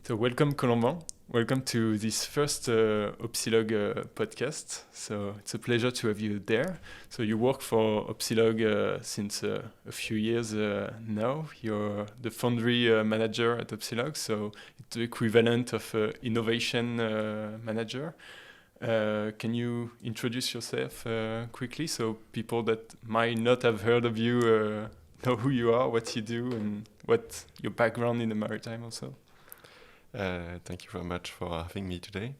So welcome, Colomban. Welcome to this first Opsealog podcast. So it's a pleasure to have you there. So you work for Opsealog since a few years now. You're the Foundry Manager at Opsealog, so it's the equivalent of Innovation Manager. Can you introduce yourself quickly so people that might not have heard of you know who you are, what you do, and what your background in the maritime also? Thank you very much for having me today.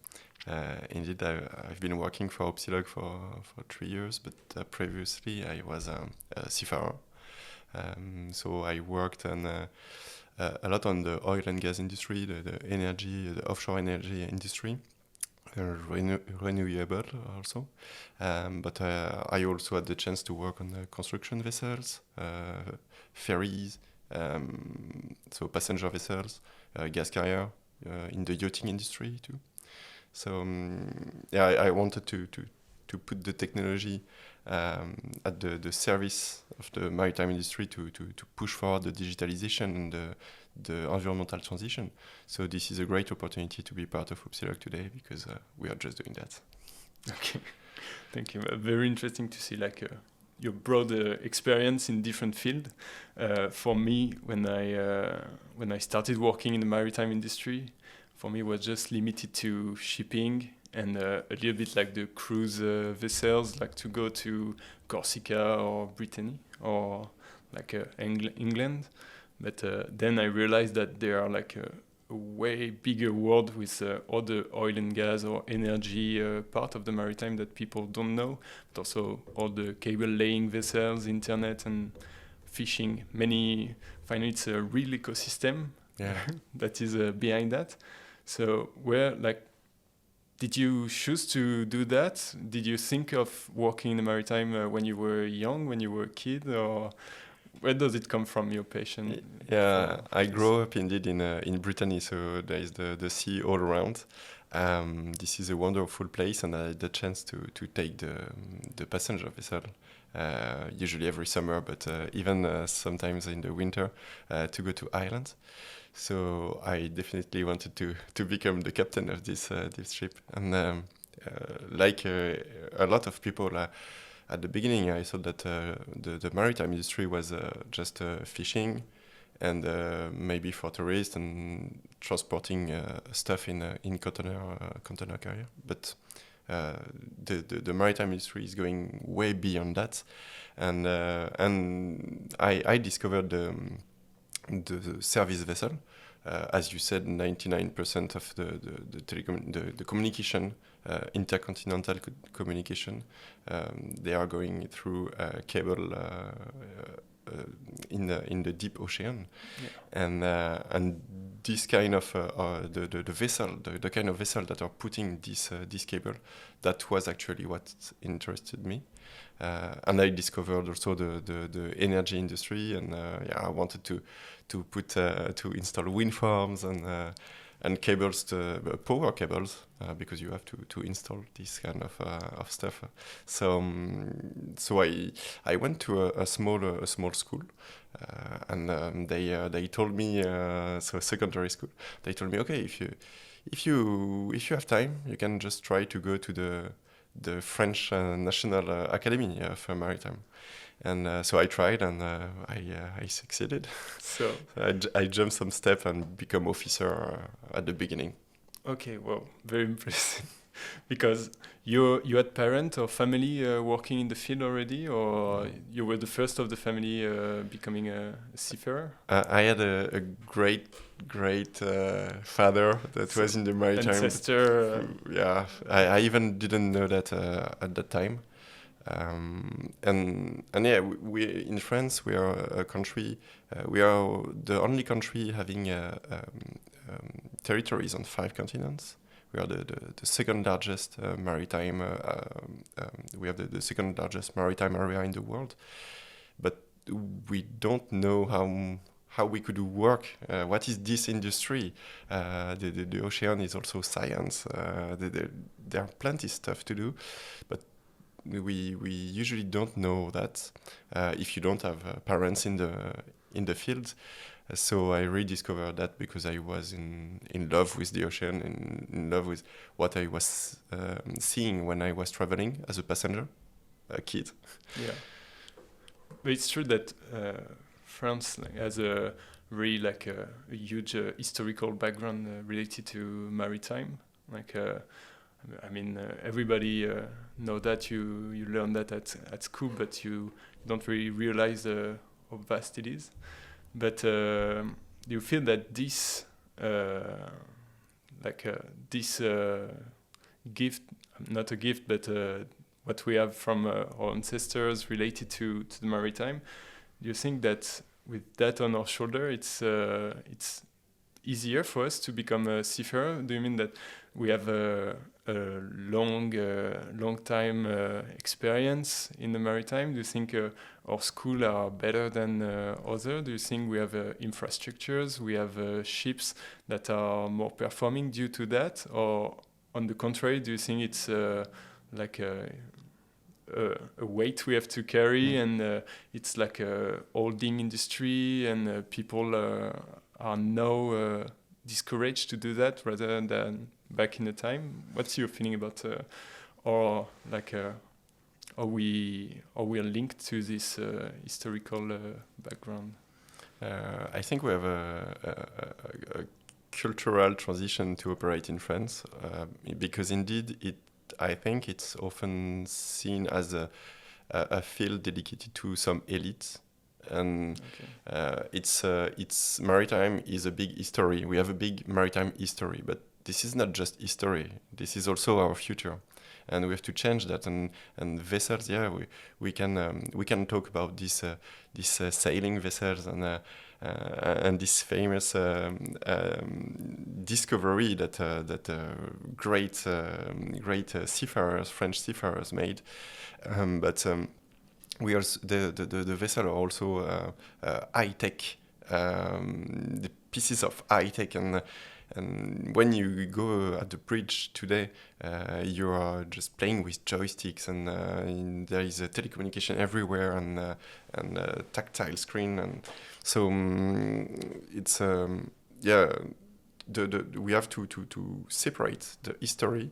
Indeed, I've been working for Opsealog for 3 years, but previously I was a seafarer. So I worked on a lot on the oil and gas industry, the offshore energy industry, renewable also. But I also had the chance to work on construction vessels, ferries, so passenger vessels, gas carrier, in the yachting industry too. So I wanted to put the technology at the service of the maritime industry to push forward the digitalization and the environmental transition. So this is a great opportunity to be part of Opsealog today because we are just doing that. Okay, thank you. Very interesting to see your broad experience in different fields. For me, when I started working in the maritime industry, for me it was just limited to shipping and a little bit like the cruise vessels, like to go to Corsica or Brittany or like England. But then I realized that there are like a way bigger world with all the oil and gas or energy part of the maritime that people don't know, but also all the cable laying vessels, internet and fishing. Finally it's a real ecosystem that is behind that. So did you choose to do that? Did you think of working in the maritime when you were young, when you were a kid, or where does it come from, your passion? Yeah, I grew up indeed in Brittany, so there is the sea all around. This is a wonderful place, and I had the chance to take the passenger vessel, usually every summer, but even sometimes in the winter, to go to Ireland. So I definitely wanted to become the captain of this ship, and like a lot of people. At the beginning, I thought that the maritime industry was just fishing and maybe for tourists and transporting stuff in container carrier. But the maritime industry is going way beyond that, and I discovered the service vessel. As you said, 99% of the communication, intercontinental communication, they are going through cable in the deep ocean, and this kind of the vessel, the kind of vessel that are putting this cable, that was actually what interested me. And I discovered also the energy industry, and I wanted to install wind farms and cables, power cables, because you have to install this kind of stuff. So I went to a small school, and they told me, so secondary school, they told me, okay, if you have time, you can just try to go to the French National Academy of Maritime. And so I tried, and I succeeded. So I jumped some steps and become officer at the beginning. Okay, well, very impressive. Because you had parent or family working in the field already, or you were the first of the family becoming a seafarer? I had a great father that was in the maritime. Ancestor. Yeah, I even didn't know that at that time. And yeah, we in France, we are a country. We are the only country having territories on 5 continents. We are the second largest maritime. We have the second largest maritime area in the world, but we don't know how we could work. What is this industry? The ocean is also science. There are plenty stuff to do, but we usually don't know that if you don't have parents in the field. So I rediscovered that because I was in love with the ocean, in love with what I was seeing when I was traveling as a passenger, a kid. Yeah, but it's true that France has a really a huge historical background related to maritime. I mean, everybody know that you learn that at school, but you don't really realize how vast it is. But do you feel that this this gift, not a gift, but what we have from our ancestors related to the maritime, do you think that with that on our shoulder, it's easier for us to become a seafarer? Do you mean that we have a long time experience in the maritime? Do you think our schools are better than others? Do you think we have infrastructures, we have ships that are more performing due to that? Or on the contrary, do you think it's like a weight we have to carry, and it's like a holding industry, and people are now discouraged to do that rather than back in the time? What's your feeling about or are we linked to this historical background? I think we have a cultural transition to operate in France because indeed I think it's often seen as a field dedicated to some elites, and it's maritime is a big history. We have a big maritime history, but this is not just history. This is also our future, and we have to change that. And vessels, yeah, we can talk about this sailing vessels and this famous discovery that great seafarers, French seafarers made, but we also the vessel are also high tech, the pieces of high tech, and when you go at the bridge today, you are just playing with joysticks, and there is a telecommunication everywhere, and a tactile screen, and so it's we have to separate the history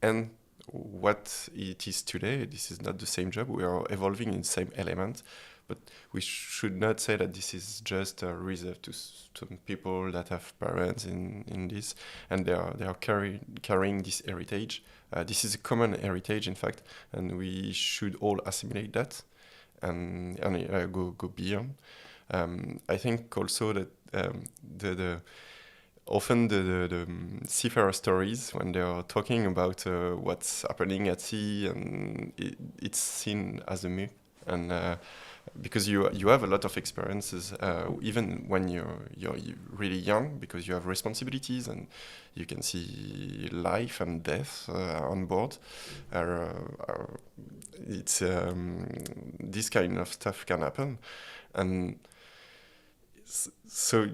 and what it is today. This is not the same job. We are evolving in the same element, but we should not say that this is just reserved to some people that have parents in this, and they are carrying this heritage. This is a common heritage, in fact, and we should all assimilate that and go beyond. I think also that often the seafarer stories, when they are talking about what's happening at sea, and it's seen as a myth, and because you have a lot of experiences, even when you're really young, because you have responsibilities and you can see life and death on board. It's this kind of stuff can happen, and so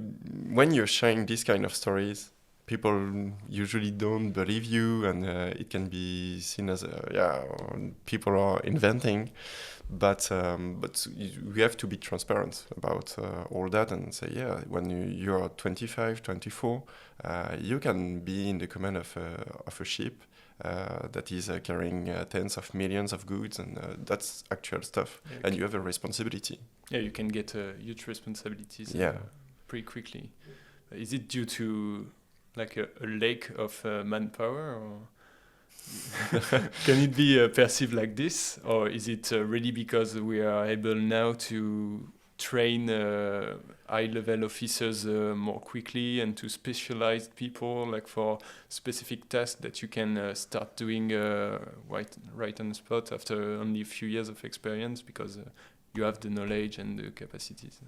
when you're sharing these kind of stories, people usually don't believe you, and it can be seen as people are inventing, but we have to be transparent about all that and say, when you are 25, 24, you can be in the command of a ship that is carrying tens of millions of goods, and that's actual stuff, and you have a responsibility. Yeah, you can get huge responsibilities pretty quickly. Is it due to like a lack of manpower, or can it be perceived like this, or is it really because we are able now to train high-level officers more quickly, and to specialize people like for specific tasks that you can start doing right on the spot after only a few years of experience, because you have the knowledge and the capacities?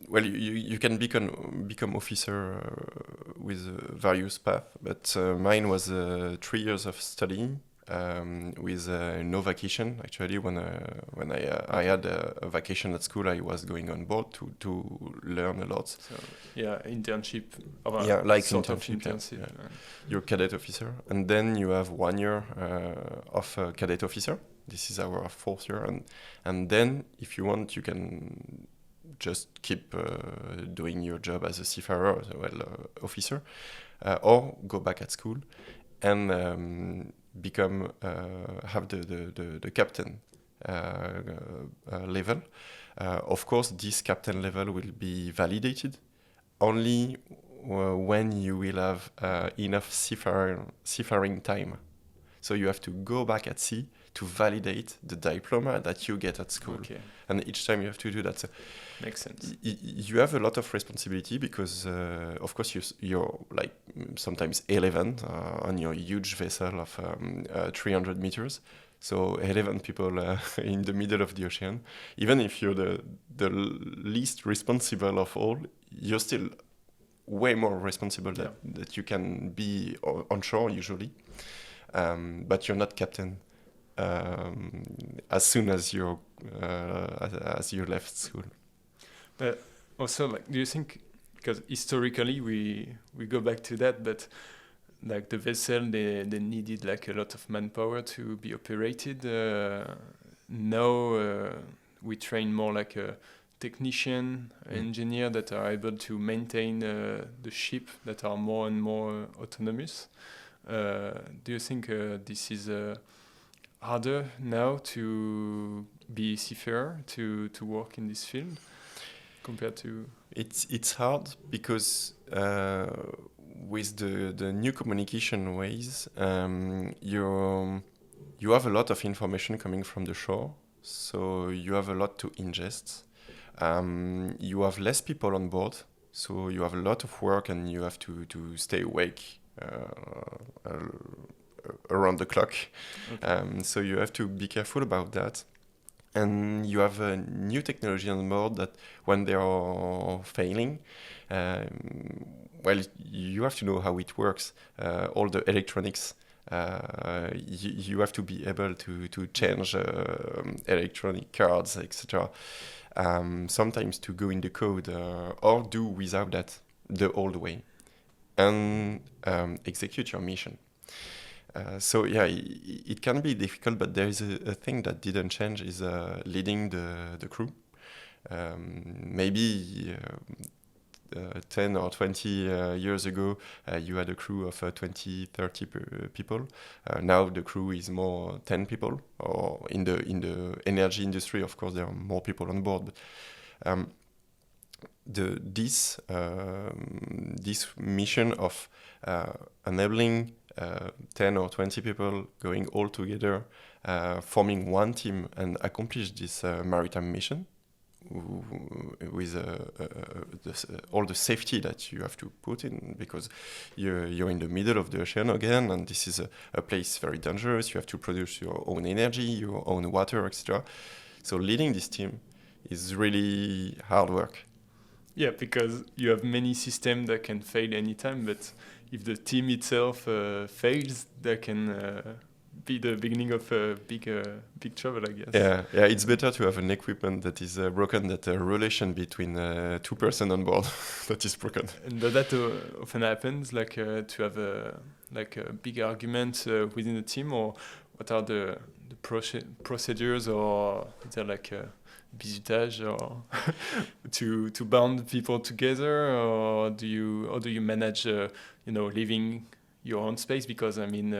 Well, you can become officer with various paths, but mine was 3 years of studying with no vacation. Actually, when I had a vacation at school, I was going on board to learn a lot. So internship. Like sort internship. Of internship. You're cadet officer, and then you have 1 year of cadet officer. This is our 4th year, and then if you want, you can just keep doing your job as a seafarer, officer, or go back at school and become have the captain level. Of course, this captain level will be validated only when you will have enough seafaring time. So you have to go back at sea to validate the diploma that you get at school. Okay. And each time you have to do that. So Makes sense. you have a lot of responsibility because, of course, you're like sometimes 11 on your huge vessel of 300 meters. So 11 people in the middle of the ocean. Even if you're the least responsible of all, you're still way more responsible that you can be on shore usually. But you're not captain as soon as you left school. But also, like, do you think, because historically we go back to that, but like the vessel, they needed like a lot of manpower to be operated. Now we train more like a technician, engineer that are able to maintain the ship that are more and more autonomous. Do you think this is harder now to be seafarer, to work in this field compared to? It's hard because with the new communication ways, you have a lot of information coming from the shore, so you have a lot to ingest. You have less people on board, so you have a lot of work and you have to stay awake around the clock. Okay. So you have to be careful about that. And you have a new technology on board that when they are failing, you have to know how it works. All the electronics, you have to be able to change electronic cards, etc. Sometimes to go in the code or do without that the old way and execute your mission. So it can be difficult, but there is a thing that didn't change is leading the crew. Maybe 10 or 20 years ago, you had a crew of 20, 30 people. Now the crew is more 10 people. Or in the energy industry, of course, there are more people on board. But, this mission of enabling 10 or 20 people going all together, forming one team and accomplish this maritime mission with all the safety that you have to put in, because you're in the middle of the ocean again, and this is a place very dangerous. You have to produce your own energy, your own water, etc. So leading this team is really hard work. Yeah, because you have many systems that can fail anytime, but if the team itself fails, that can be the beginning of a big trouble, I guess. Yeah, it's better to have an equipment that is broken than a relation between two persons on board that is broken. And that often happens, like to have a big argument within the team, or what are the procedures, or is there like bizutage, or to bond people together, or do you manage leaving your own space? Because I mean,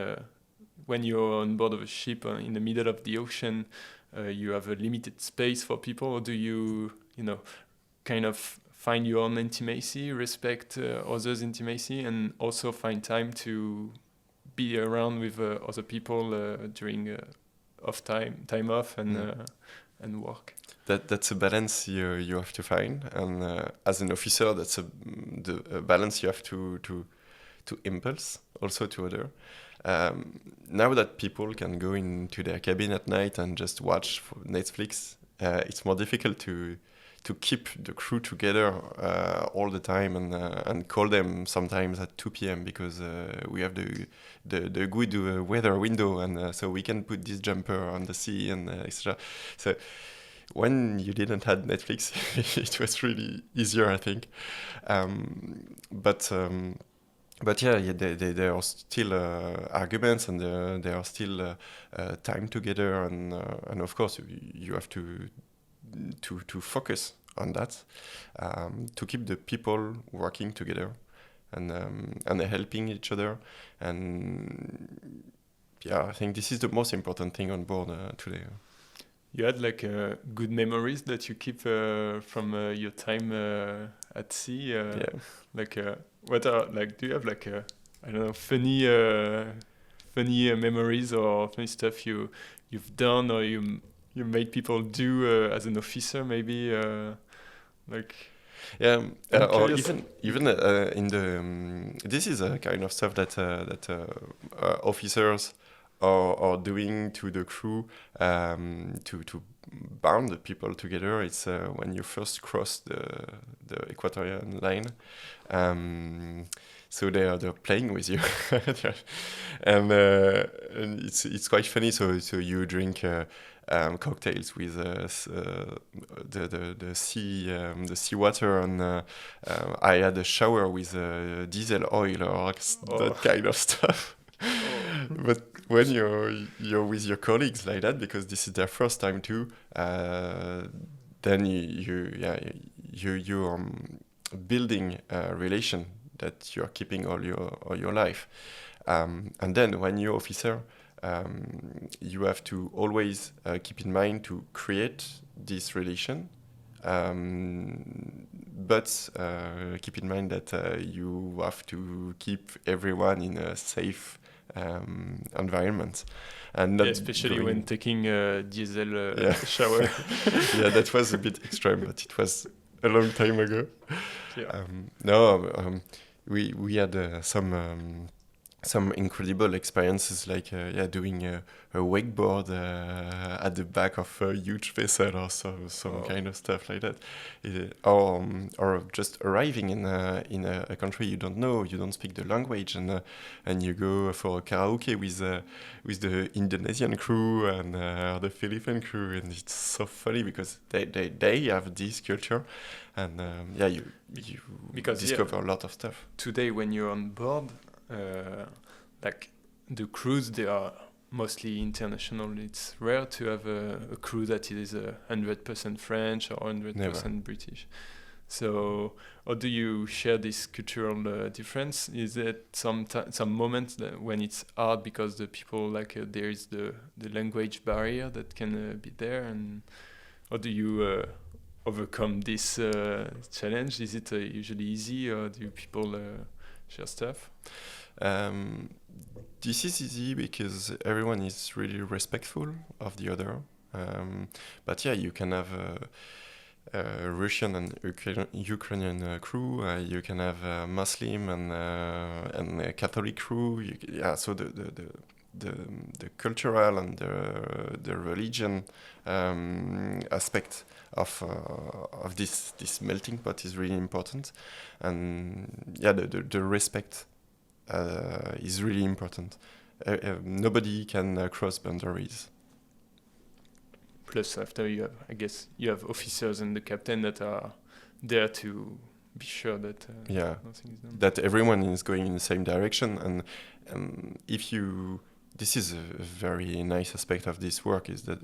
when you're on board of a ship in the middle of the ocean, you have a limited space for people, or do you kind of find your own intimacy, respect others' intimacy, and also find time to be around with other people during time off and work? That's a balance you have to find, and as an officer, that's the balance you have to impulse also to other. Now that people can go into their cabin at night and just watch for Netflix, it's more difficult to keep the crew together all the time and call them sometimes at 2 p.m. because we have the good weather window, and so we can put this jumper on the sea and etc. So when you didn't have Netflix, it was really easier, I think. But there are still arguments, and there are still time together, and of course you have to focus on that, to keep the people working together and helping each other. And yeah, I think this is the most important thing on board today. You had like good memories that you keep from your time at sea. Yeah. Like what are like? Do you have like I don't know, funny memories or funny stuff you've done or you made people do as an officer maybe like. Yeah, I'm or curious. even in the this is a kind of stuff that officers are doing to the crew to bound the people together. It's when you first cross the equatorial line. So they're playing with you, and it's quite funny. So you drink cocktails with the sea water, and I had a shower with diesel oil or that kind of stuff. But when you're with your colleagues like that, because this is their first time too, then you're building a relation that you're keeping all your life. And then when you're officer, you have to always keep in mind to create this relation, but keep in mind that you have to keep everyone in a safe environment, and not especially going... when taking a diesel shower. Yeah, that was a bit extreme, but it was a long time ago. Yeah. We had some incredible experiences, like doing a wakeboard at the back of a huge vessel or some kind of stuff like that, or just arriving in a country you don't know, you don't speak the language, and you go for a karaoke with the Indonesian crew and the Philippine crew, and it's so funny because they have this culture, and you discover a lot of stuff. Today, when you're on board, like the crews, they are mostly international. It's rare to have a crew that is 100% French or 100% British. So, how do you share this cultural difference? Is it some moments that when it's hard because the people there is the language barrier that can be there, and how do you overcome this challenge? Is it usually easy, or do people share stuff? This is easy because everyone is really respectful of the other. But yeah, you can have a Russian and Ukrainian crew. You can have a Muslim and a Catholic crew. So the cultural and the religion aspect of this melting pot is really important, and the respect is really important. Nobody can cross boundaries. Plus, after you have officers and the captain that are there to be sure that nothing is done. That everyone is going in the same direction, and this is a very nice aspect of this work, is that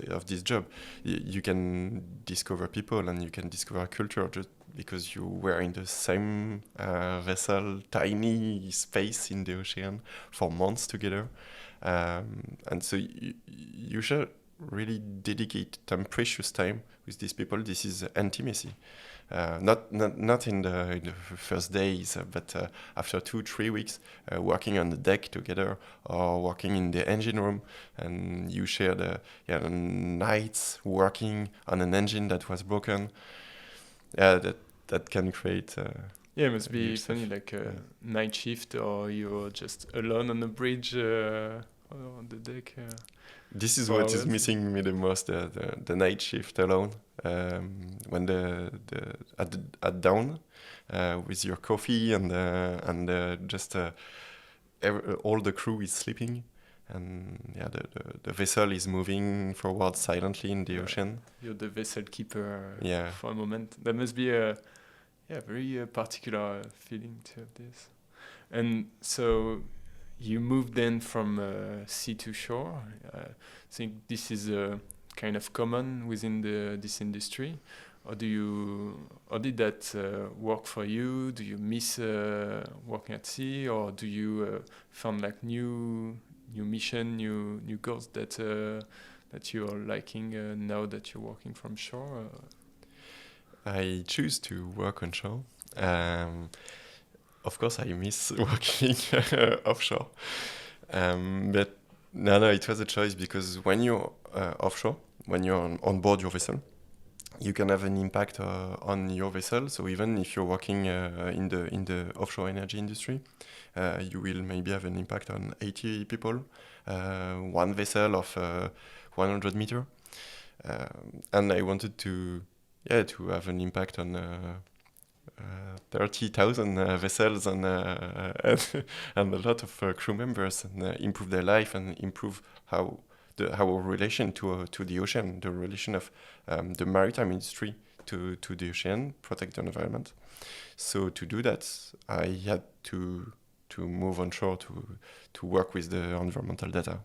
of this job. You can discover people and you can discover culture just because you were in the same vessel, tiny space in the ocean for months together, and so you should really dedicate some precious time with these people. This is intimacy. Not in the first days, but after 2-3 weeks, working on the deck together or working in the engine room, and you share the nights working on an engine that was broken. That can create. It must be funny, like a night shift, or you're just alone on the bridge on the deck. This is what is missing me the most: the night shift alone. When at dawn, with your coffee and just all the crew is sleeping, and the vessel is moving forward silently in the ocean. You're the vessel keeper for a moment. That must be a very particular feeling to have this. And so you moved then from sea to shore. I think this is kind of common within this industry. or did that work for you? Do you miss working at sea, or do you found like new mission, new goals that you're liking now that you're working from shore? I choose to work on shore. Of course, I miss working offshore. But no, it was a choice because when you're offshore, when you're on board your vessel, you can have an impact on your vessel. So even if you're working in the offshore energy industry, you will maybe have an impact on 80 people, one vessel of 100 meter, and I wanted to have an impact on 30,000 vessels and and a lot of crew members, and improve their life and improve our relation to the ocean, the relation of the maritime industry to the ocean, protect the environment. So to do that, I had to move onshore to work with the environmental data.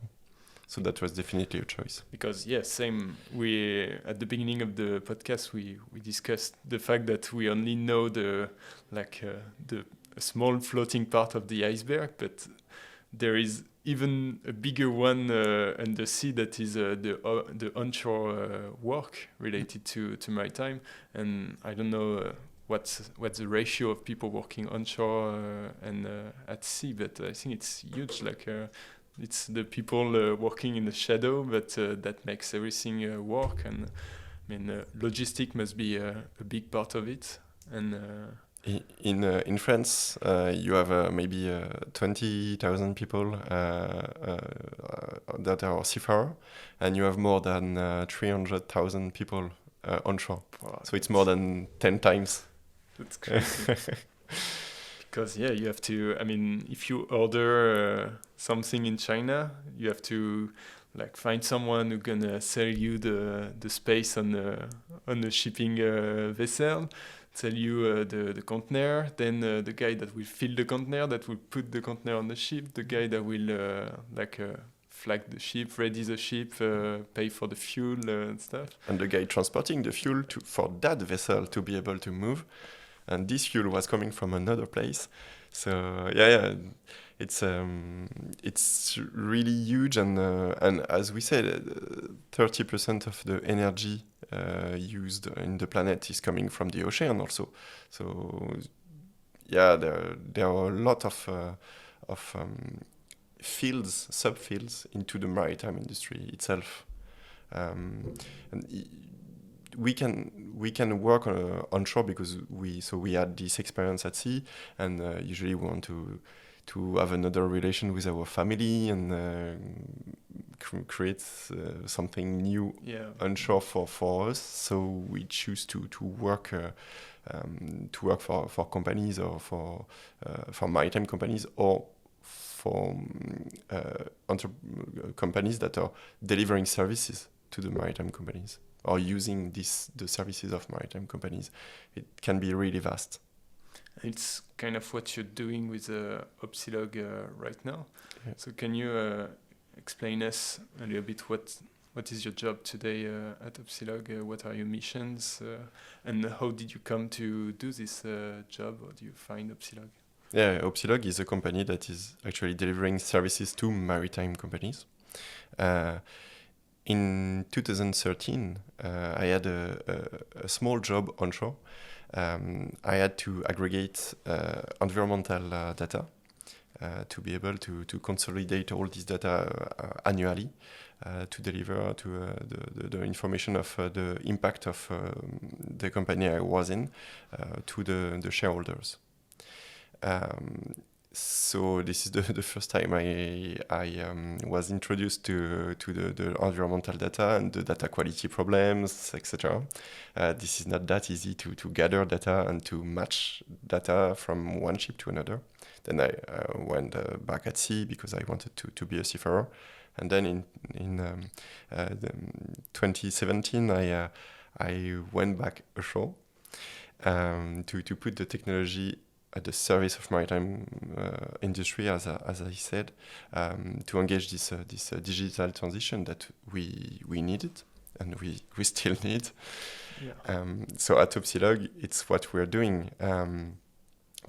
So that was definitely a choice. Because same. We at the beginning of the podcast we discussed the fact that we only know the small floating part of the iceberg, but there is even a bigger one under sea that is the onshore work related to maritime. And I don't know what's the ratio of people working onshore and at sea, but I think it's huge. It's the people working in the shadow, but that makes everything work. And I mean, logistic must be a big part of it. And in France, you have maybe 20,000 people that are seafarer, and you have more than 300,000 people onshore. Wow, so it's more than 10 times. That's crazy. Because you have to. I mean, if you order something in China, you have to find someone who's gonna sell you the space on the shipping vessel, sell you the container, then the guy that will fill the container, that will put the container on the ship, the guy that will flag the ship, ready the ship, pay for the fuel and stuff, and the guy transporting the fuel for that vessel to be able to move. And this fuel was coming from another place. So it's really huge, and as we said, 30% of the energy used in the planet is coming from the ocean also. So there are a lot of fields, subfields into the maritime industry itself, and we can work onshore because we had this experience at sea, and usually we want to have another relation with our family and create something new onshore for us. So we choose to work for companies, or for maritime companies, or for companies that are delivering services to the maritime companies, or using the services of maritime companies. It can be really vast. It's kind of what you're doing with Opsealog right now. Yeah. So can you explain us a little bit what is your job today at Opsealog? What are your missions? And how did you come to do this job? How do you find Opsealog? Yeah, Opsealog is a company that is actually delivering services to maritime companies. In 2013, I had a small job onshore. I had to aggregate environmental data to be able to consolidate all this data annually to deliver to the information of the impact of the company I was in to the shareholders. So this is the first time I was introduced to the environmental data and the data quality problems, etc. This is not that easy to gather data and to match data from one ship to another. Then I went back at sea because I wanted to be a seafarer. And then in 2017, I went back ashore to put the technology at the service of maritime industry, as I said, to engage this digital transition that we needed and we still need. So at Opsealog, it's what we're doing,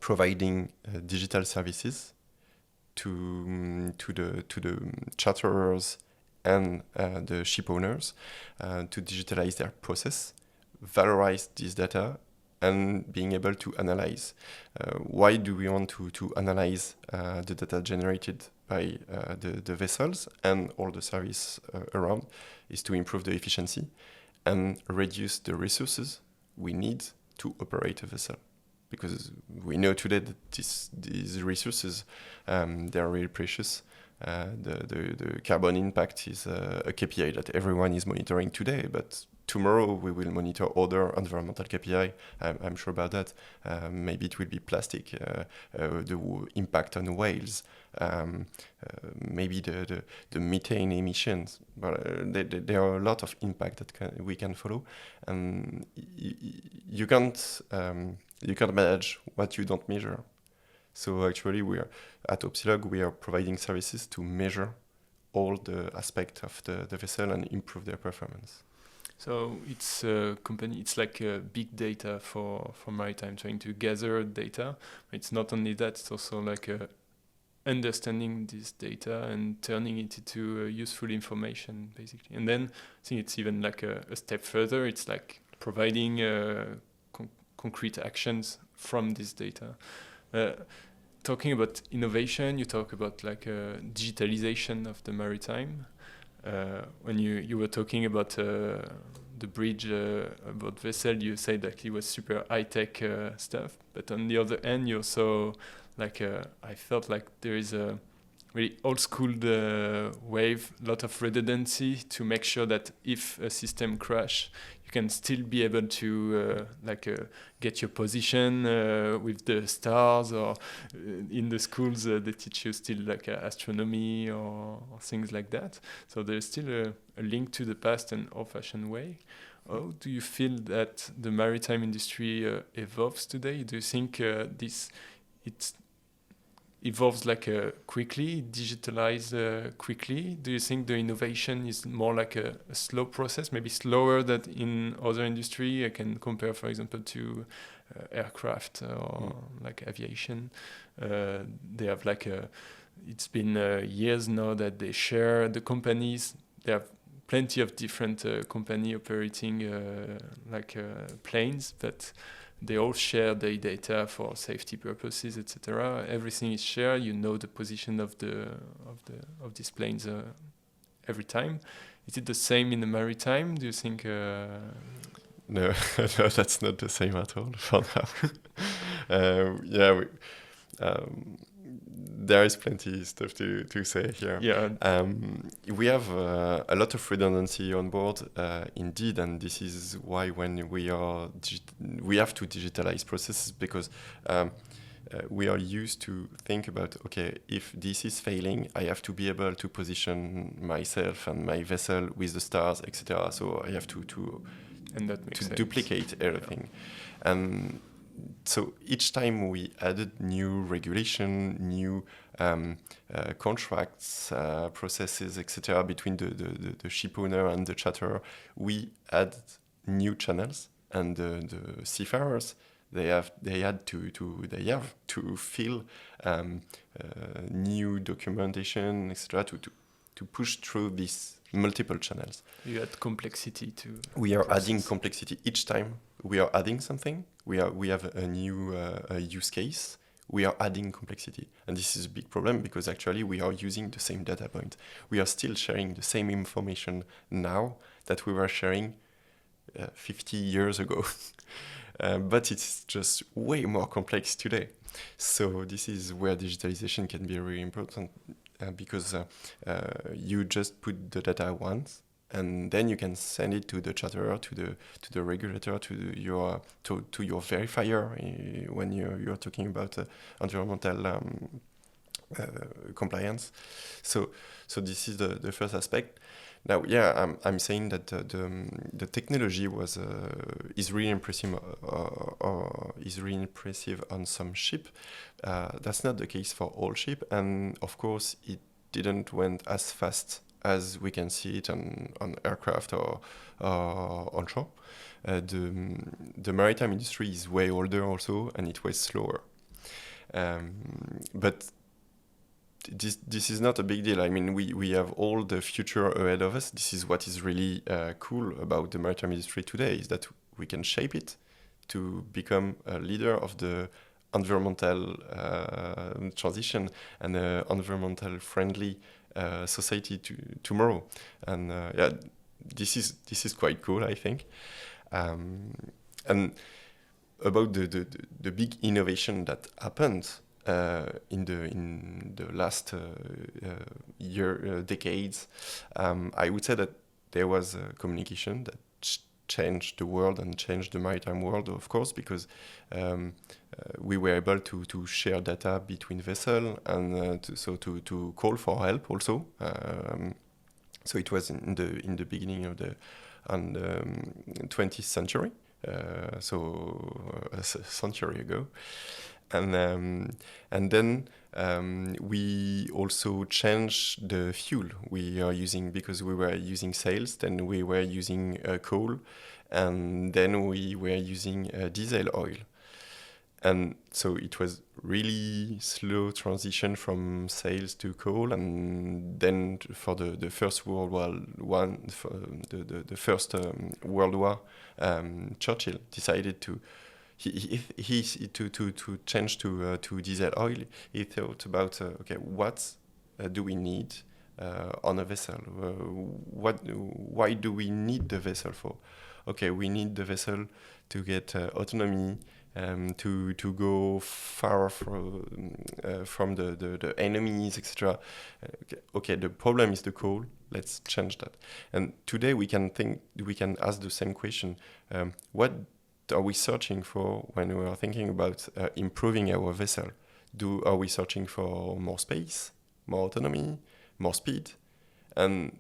providing digital services to the charterers and the ship owners to digitalize their process, valorize this data, and being able to analyze. Why do we want to analyze the data generated by the vessels and all the service around? Is to improve the efficiency and reduce the resources we need to operate a vessel. Because we know today that these resources, they are really precious. The carbon impact is a KPI that everyone is monitoring today, but tomorrow we will monitor other environmental KPI. I'm sure about that. Maybe it will be plastic, the impact on whales, maybe the methane emissions. But there are a lot of impact that we can follow, and you can't manage what you don't measure. So actually, we are at Opsealog. We are providing services to measure all the aspects of the vessel and improve their performance. So it's a company. It's like a big data for Maritime, trying to gather data. It's not only that; it's also like understanding this data and turning it into useful information, basically. And then I think it's even like a step further. It's like providing concrete actions from this data. Talking about innovation, you talk about like digitalization of the maritime. When you were talking about the bridge about vessel, you said that it was super high-tech stuff. But on the other end, you also like I felt like there is a really old-school wave, a lot of redundancy to make sure that if a system crash, you can still be able to get your position with the stars, or in the schools they teach you still like astronomy or things like that. So there's still a link to the past and old-fashioned way. How do you feel that the maritime industry evolves today? Do you think it evolves like quickly, digitalize quickly? Do you think the innovation is more like a slow process, maybe slower than in other industry? I can compare, for example, to aircraft or like aviation. They have like it's been years now that they share the companies. They have plenty of different company operating planes, but they all share their data for safety purposes, etc. Everything is shared. You know the position of these planes every time. Is it the same in the maritime? Do you think? No, no, that's not the same at all for now. There is plenty of stuff to say here. Yeah. We have a lot of redundancy on board, indeed, and this is why when we have to digitalize processes, because we are used to think about, okay, if this is failing, I have to be able to position myself and my vessel with the stars, etc. So I have to duplicate everything. And so each time we added new regulation, new contracts, processes, etc., between the ship owner and the charterer, we add new channels, and the seafarers they have to fill new documentation, etc., to push through these multiple channels. You add complexity to. We are adding complexity each time. We are adding something. We have a new use case. We are adding complexity, and this is a big problem because actually we are using the same data point. We are still sharing the same information now that we were sharing 50 years ago, but it's just way more complex today. So this is where digitalization can be really important, because you just put the data once, and then you can send it to the charterer, to the regulator, to your verifier when you're talking about environmental compliance. So this is the first aspect. Now, I'm saying that the technology is really impressive, on some ship. That's not the case for all ship, and of course, it didn't went as fast as we can see it on aircraft or onshore. The maritime industry is way older also, and it was slower. But this is not a big deal. I mean, we have all the future ahead of us. This is what is really cool about the maritime industry today, is that we can shape it to become a leader of the environmental transition and environmental friendly society tomorrow. And this is quite cool, I think. And about the big innovation that happened in the last decades, I would say that there was a communication that changed the world and changed the maritime world, of course, because we were able to share data between vessels and to call for help also. So it was in the beginning of the 20th century, so a century ago. And then we also changed the fuel we are using, because we were using sails, then we were using coal, and then we were using diesel oil. And so it was really slow transition from sails to coal, and then for the First World War, the First World War, Churchill decided to change to diesel oil. He thought about what do we need on a vessel? Why do we need the vessel for? Okay, we need the vessel to get autonomy, to go far from the enemies, etc. Okay, the problem is the coal. Let's change that. And today we can ask the same question: what are we searching for when we are thinking about improving our vessel? Are we searching for more space, more autonomy, more speed, and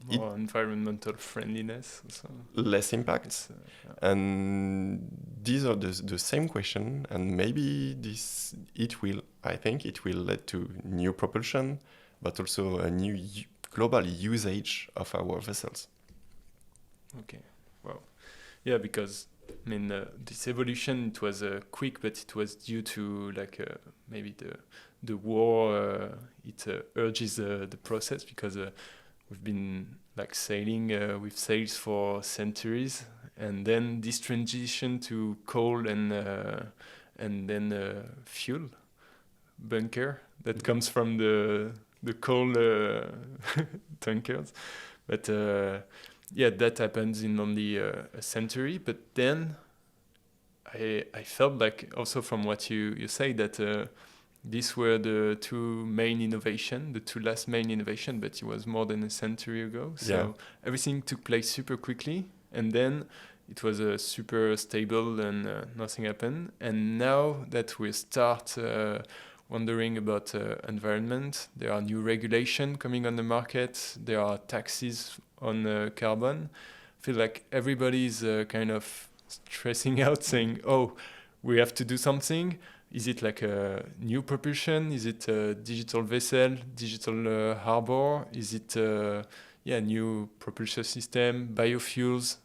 more environmental friendliness, so less impact? And these are the same question, and maybe I think it will lead to new propulsion, but also a new global usage of our vessels. Okay, well, yeah, because I mean, this evolution, it was quick, but it was due to maybe the war. It urges the process, because we've been sailing with sails for centuries, and then this transition to coal and then fuel bunker that comes from the coal tankers, but. Yeah, that happens in only a century, but then I felt like, also from what you say, that these were the two last main innovation, but it was more than a century ago. So everything took place super quickly, and then it was super stable and nothing happened. And now that we start wondering about environment, there are new regulation coming on the market, there are taxes on carbon. I feel like everybody's kind of stressing out, saying, oh, we have to do something. Is it like a new propulsion? Is it a digital vessel, digital harbor? Is it new propulsion system, biofuels?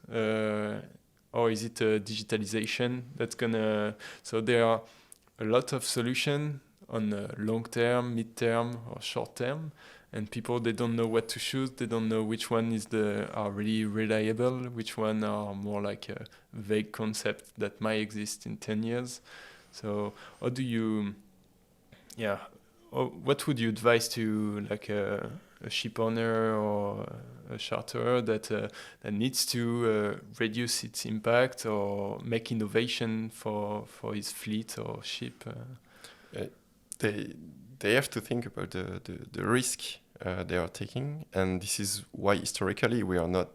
Or is it digitalization that's gonna... So there are a lot of solutions on long term, mid term, or short term. And people, they don't know what to choose. They don't know which one are really reliable, which one are more like a vague concept that might exist in 10 years. So how do you, what would you advise to a ship owner or a charterer that needs to reduce its impact or make innovation for his fleet or ship? They have to think about the risk they are taking, and this is why historically we are not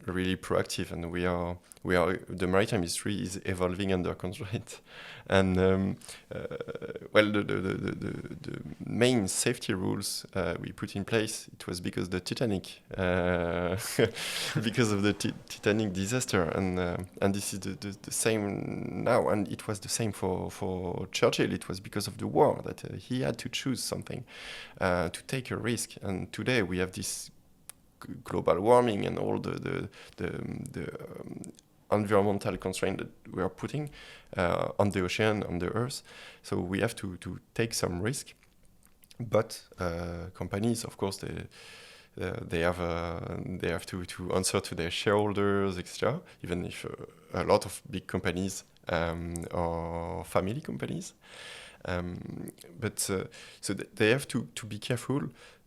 really proactive, and the maritime industry is evolving under constraint. And the main safety rules we put in place, it was because the Titanic, because of the Titanic disaster, and this is the same now, and it was the same for Churchill. It was because of the war that he had to choose something, to take a risk, and today we have this global warming and all the environmental constraint that we are putting on the ocean, on the earth. So we have to take some risk. But companies, of course, they have to answer to their shareholders, etc. Even if a lot of big companies are family companies, but so they have to be careful.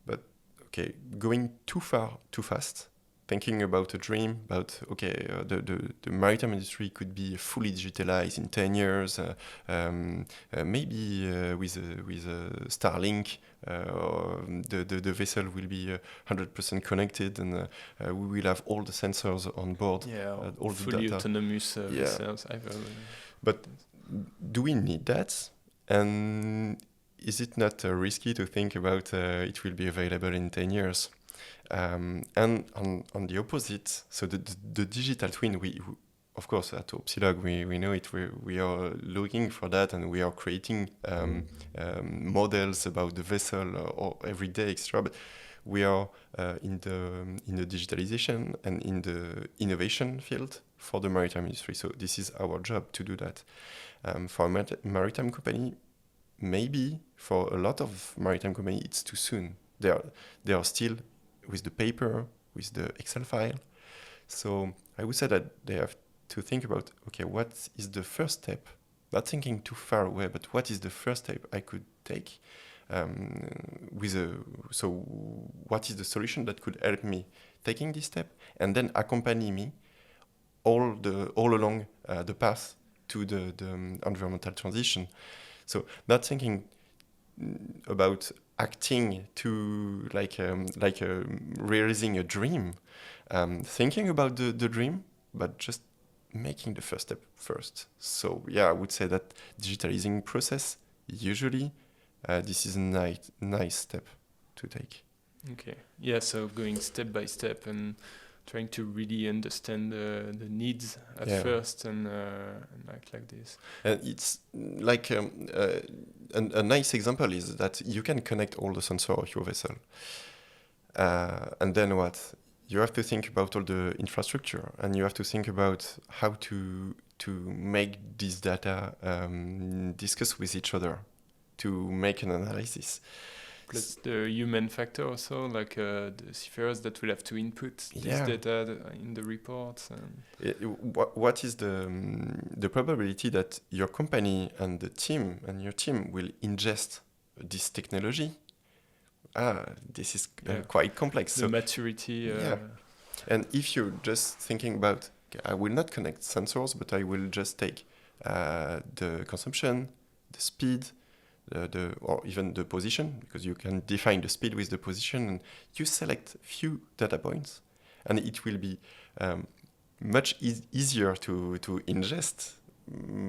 But okay, going too far, too fast, thinking about a dream about the maritime industry could be fully digitalized in 10 years, maybe with a Starlink. The vessel will be 100% connected, and we will have all the sensors on board, all fully the data. Autonomous vessels. But do we need that? And is it not risky to think about it will be available in 10 years? And on the opposite, so the digital twin, we of course at Opsealog we know it. We are looking for that, and we are creating models about the vessel or every day extra. But we are in the digitalization and in the innovation field for the maritime industry. So this is our job to do that. For a maritime company, maybe for a lot of maritime companies, it's too soon. They are still with the paper, with the Excel file. So I would say that they have to think about, okay, what is the first step? Not thinking too far away, but what is the first step I could take? So what is the solution that could help me taking this step, and then accompany me all along the path to the environmental transition. So not thinking about acting to like realizing a dream, thinking about the dream, but just making the first step first. So yeah, I would say that digitalizing process, usually this is a nice step to take. Okay. Yeah, so going step by step and trying to really understand the needs at first, and like this. And it's like a nice example is that you can connect all the sensors of your vessel. And then what? You have to think about all the infrastructure, and you have to think about how to make this data discuss with each other, to make an analysis. Plus the human factor also, like the seafarers that will have to input this data in the reports. What is the probability that your company and your team will ingest this technology? This is quite complex. The maturity. And if you're just thinking about, I will not connect sensors, but I will just take the consumption, the speed, or even the position, because you can define the speed with the position, and you select few data points, and it will be much easier to ingest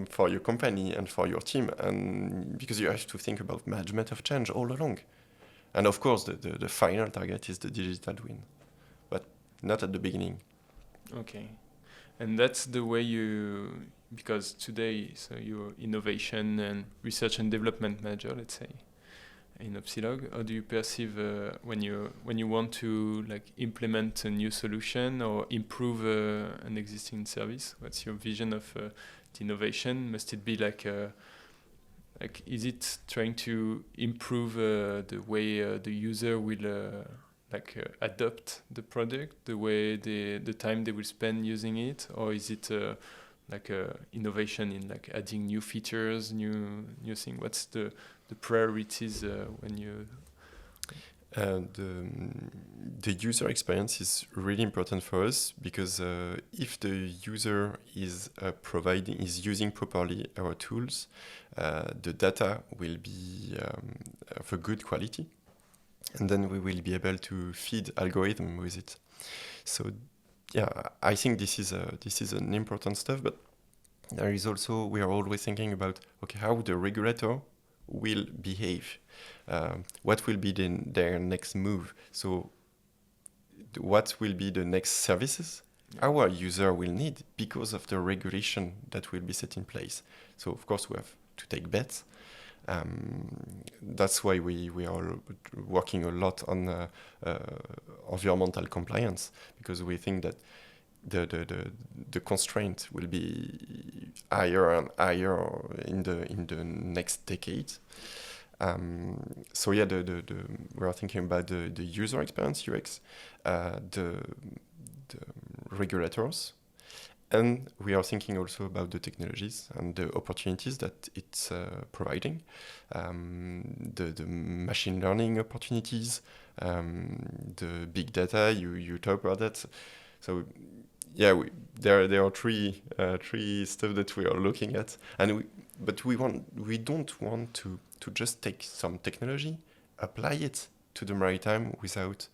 for your company and for your team, and because you have to think about management of change all along. And of course, the final target is the digital twin, but not at the beginning. Okay. And that's the way because today, so you're innovation and research and development manager, let's say, in Opsealog. How do you perceive when you want to implement a new solution or improve an existing service? What's your vision of the innovation? Must it be is it trying to improve the way the user will adopt the product, the way the time they will spend using it, or is it innovation in adding new features, new thing? What's the priorities when you? The user experience is really important for us, because if the user is using properly our tools, the data will be of a good quality, and then we will be able to feed algorithm with it. So yeah, I think this is an important stuff, but there is also, we are always thinking about, okay, how the regulator will behave, what will be their next move. So what will be the next services our user will need because of the regulation that will be set in place. So of course we have to take bets, That's why we are working a lot on environmental compliance, because we think that the constraint will be higher and higher in the next decade. So yeah, we are thinking about the user experience, UX, the regulators, and we are thinking also about the technologies and the opportunities that it's providing, the machine learning opportunities, the big data. You talk about that. So yeah, there are three stuff that we are looking at, and we don't want to just take some technology, apply it to the maritime without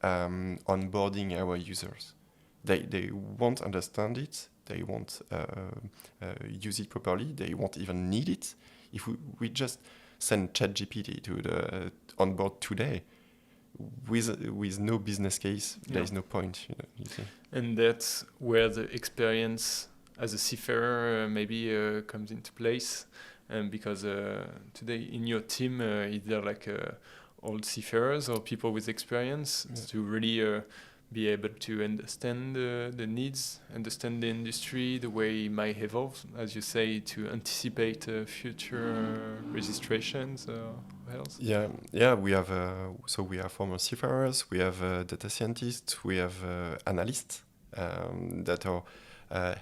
onboarding our users. They won't understand it. They won't use it properly. They won't even need it. If we just send ChatGPT to the onboard today, with no business case, there is no point. You see. And that's where the experience as a seafarer maybe comes into place. Because today in your team, is there like old seafarers or people with experience to really be able to understand the needs, understand the industry, the way it might evolve, as you say, to anticipate future registrations or else? Yeah. We have we have former seafarers, we have data scientists, we have analysts that are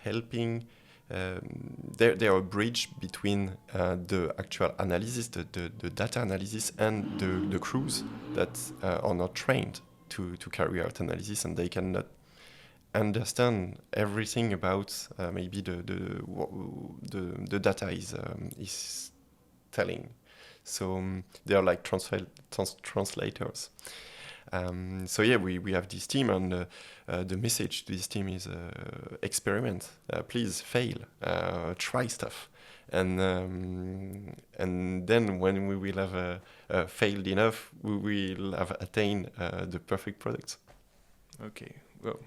helping. They are a bridge between the actual analysis, the data analysis, and the crews that are not trained to carry out analysis, and they cannot understand everything about maybe the data is telling. So they are like translators. So yeah, we have this team, and the message to this team is experiment. Please fail, try stuff, and then when we will have failed enough, we will have attained the perfect product. Okay, well,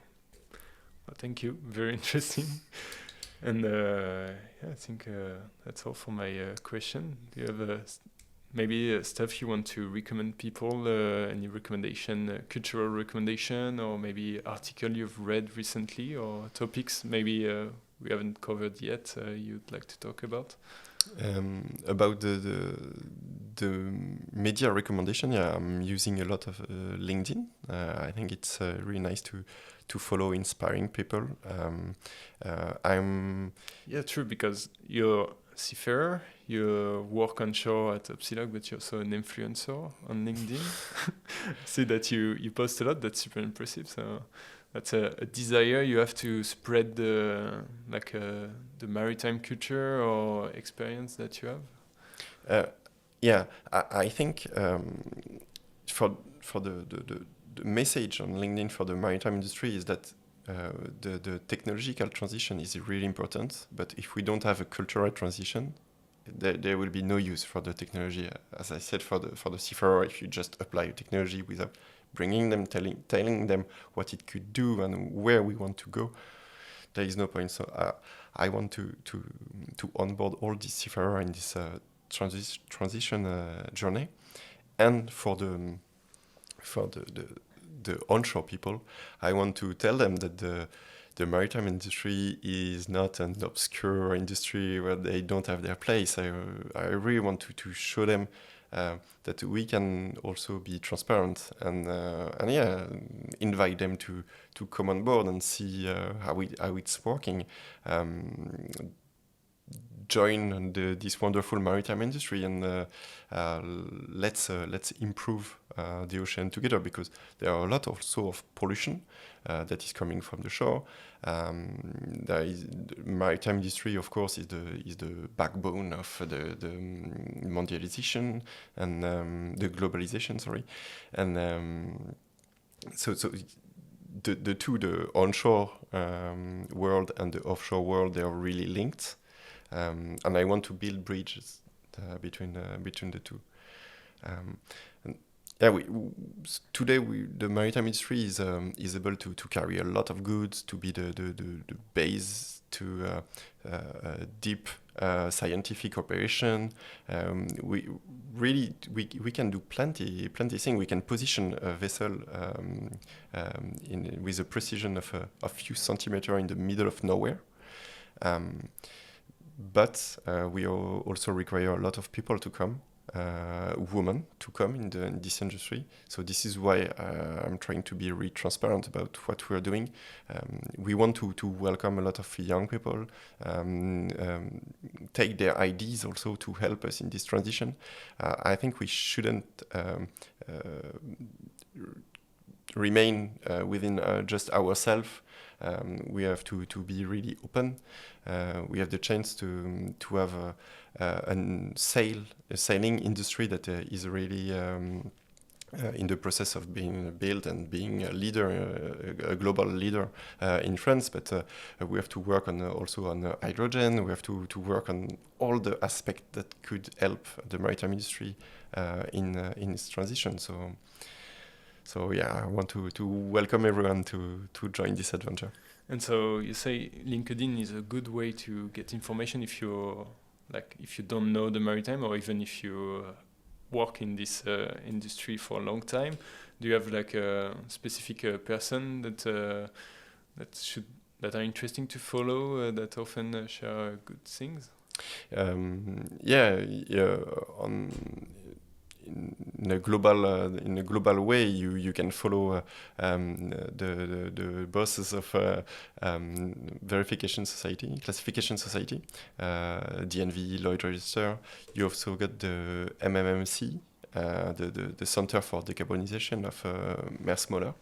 thank you. Very interesting. And I think that's all for my question. Do you have maybe stuff you want to recommend people, any recommendation, cultural recommendation, or maybe article you've read recently, or topics maybe we haven't covered yet you'd like to talk about? About the media recommendation, yeah, I'm using a lot of LinkedIn. I think it's really nice to follow inspiring people. Yeah, true, because you're seafarer, you work on shore at Opsealog, but you're also an influencer on LinkedIn. See that you post a lot. That's super impressive. So that's a desire you have to spread the maritime culture or experience that you have. Yeah, I think for the message on LinkedIn for the maritime industry is that the technological transition is really important, but if we don't have a cultural transition, there will be no use for the technology. As I said, for the seafarer, if you just apply a technology without bringing them, telling them what it could do and where we want to go, there is no point. So I want to onboard all these seafarers in this transition journey, and for the onshore people, I want to tell them that the maritime industry is not an obscure industry where they don't have their place. I really want to show them that we can also be transparent and yeah, invite them to come on board and see how it's working. Join this wonderful maritime industry, and let's improve the ocean together, because there are a lot also of pollution that is coming from the shore. There is the maritime industry, of course, is the backbone of the mondialization and the globalization. Sorry, and so the onshore world and the offshore world, they are really linked. And I want to build bridges between the two. And yeah, today the maritime industry is able to carry a lot of goods, to be the base to deep scientific operation. We can do plenty things. We can position a vessel with a precision of a few centimeters in the middle of nowhere. But we also require a lot of people to come, women to come in this industry. So this is why I'm trying to be really transparent about what we're doing. We want to welcome a lot of young people, take their ideas also to help us in this transition. I think we shouldn't remain within just ourselves. We have to be really open. We have the chance to have a sailing industry that is really in the process of being built and being a leader, a global leader in France. But we have to work also on hydrogen. We have to work on all the aspects that could help the maritime industry in its transition. So yeah, I want to welcome everyone to join this adventure. And so you say LinkedIn is a good way to get information if you don't know the maritime, or even if you work in this industry for a long time. Do you have like a specific person that are interesting to follow, that often share good things? In a global way, you can follow the bosses of classification society, DNV, Lloyd Register. You also got the MMMC, the Center for Decarbonization of Maersk Moller.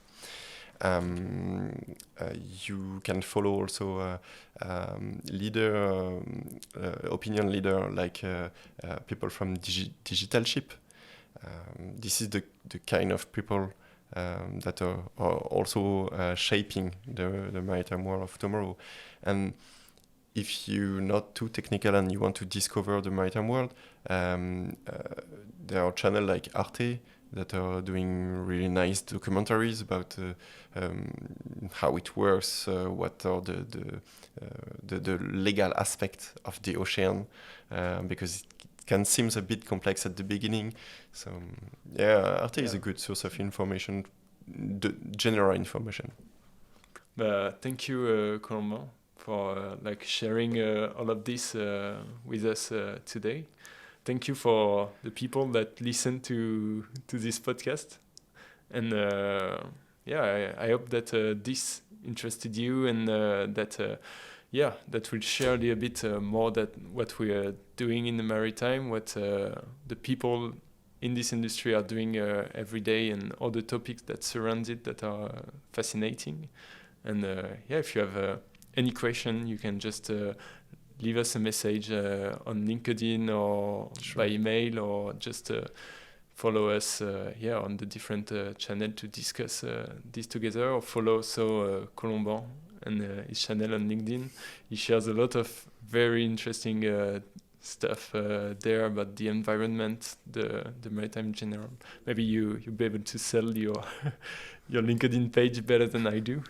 You can follow also opinion leader like people from Digital Ship. This is the kind of people that are also shaping the maritime world of tomorrow. And if you're not too technical and you want to discover the maritime world, there are channels like Arte that are doing really nice documentaries about how it works, what are the legal aspects of the ocean, because it can seem a bit complex at the beginning. So Arte is a good source of information, the general information. Thank you, Colomban, for sharing all of this with us today. Thank you for the people that listen to this podcast. And I hope that this interested you, and that will share a little bit more that what we are doing in the maritime, what the people in this industry are doing every day, and all the topics that surround it that are fascinating. And if you have any question, you can just leave us a message on LinkedIn or by email, or just follow us on the different channel to discuss this together, or follow also Colomban and his channel on LinkedIn. He shares a lot of very interesting stuff there about the environment, the maritime in general. Maybe you'll be able to sell your LinkedIn page better than I do.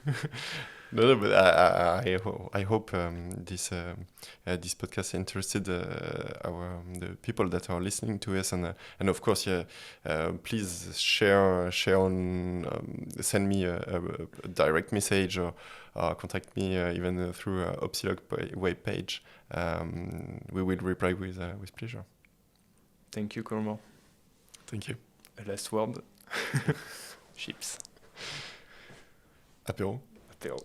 No, but I hope this podcast interested the people that are listening to us, and of course, please share on, send me a direct message, or contact me even through Opsealog web page. We will reply with pleasure. Thank you, Colomban. Thank you. A last word. Ships. Apéro. Apéro.